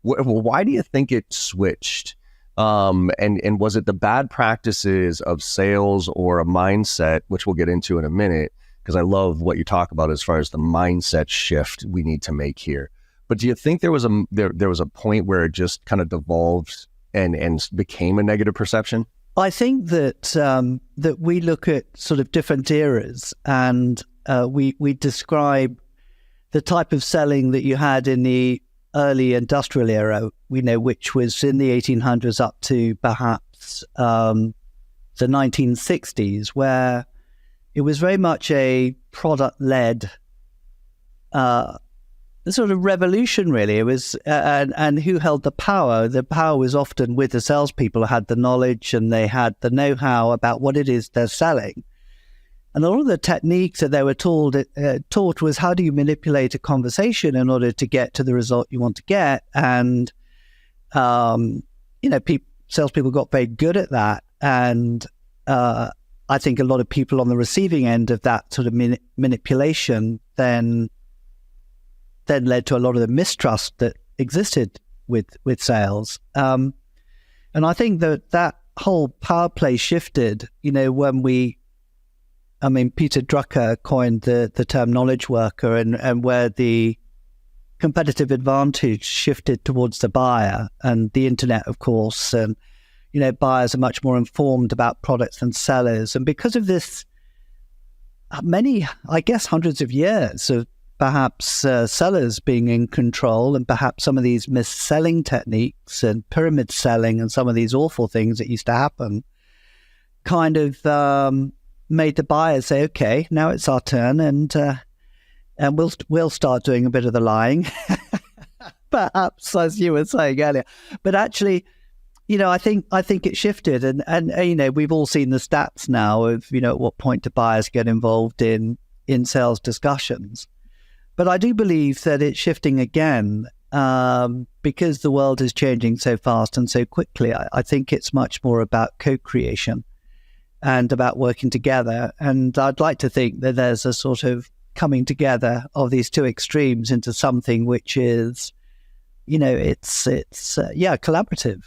Why do you think it switched? And was it the bad practices of sales or a mindset, which we'll get into in a minute, because I love what you talk about as far as the mindset shift we need to make here. But do you think there was a point where it just kind of devolved and became a negative perception? I think that that we look at sort of different eras, and we describe the type of selling that you had in the early industrial era, which was in the 1800s up to perhaps the 1960s, where it was very much a product-led sort of revolution, really. It was, and who held the power? The power was often with the salespeople who had the knowledge and they had the know-how about what it is they're selling. And a lot of the techniques that they were taught was how do you manipulate a conversation in order to get to the result you want to get. And, salespeople got very good at that. And I think a lot of people on the receiving end of that sort of manipulation then led to a lot of the mistrust that existed with sales. And I think that whole power play shifted, when Peter Drucker coined the term knowledge worker, and where the competitive advantage shifted towards the buyer and the internet, of course. And, buyers are much more informed about products than sellers. And because of this, hundreds of years of perhaps sellers being in control, and perhaps some of these mis-selling techniques and pyramid selling and some of these awful things that used to happen kind of made the buyers say, okay, now it's our turn, and we'll start doing a bit of the lying, perhaps, as you were saying earlier. But actually, I think it shifted, and we've all seen the stats now of at what point do buyers get involved in sales discussions. But I do believe that it's shifting again because the world is changing so fast and so quickly. I think it's much more about co-creation and about working together. And I'd like to think that there's a sort of coming together of these two extremes into something which is, it's collaborative.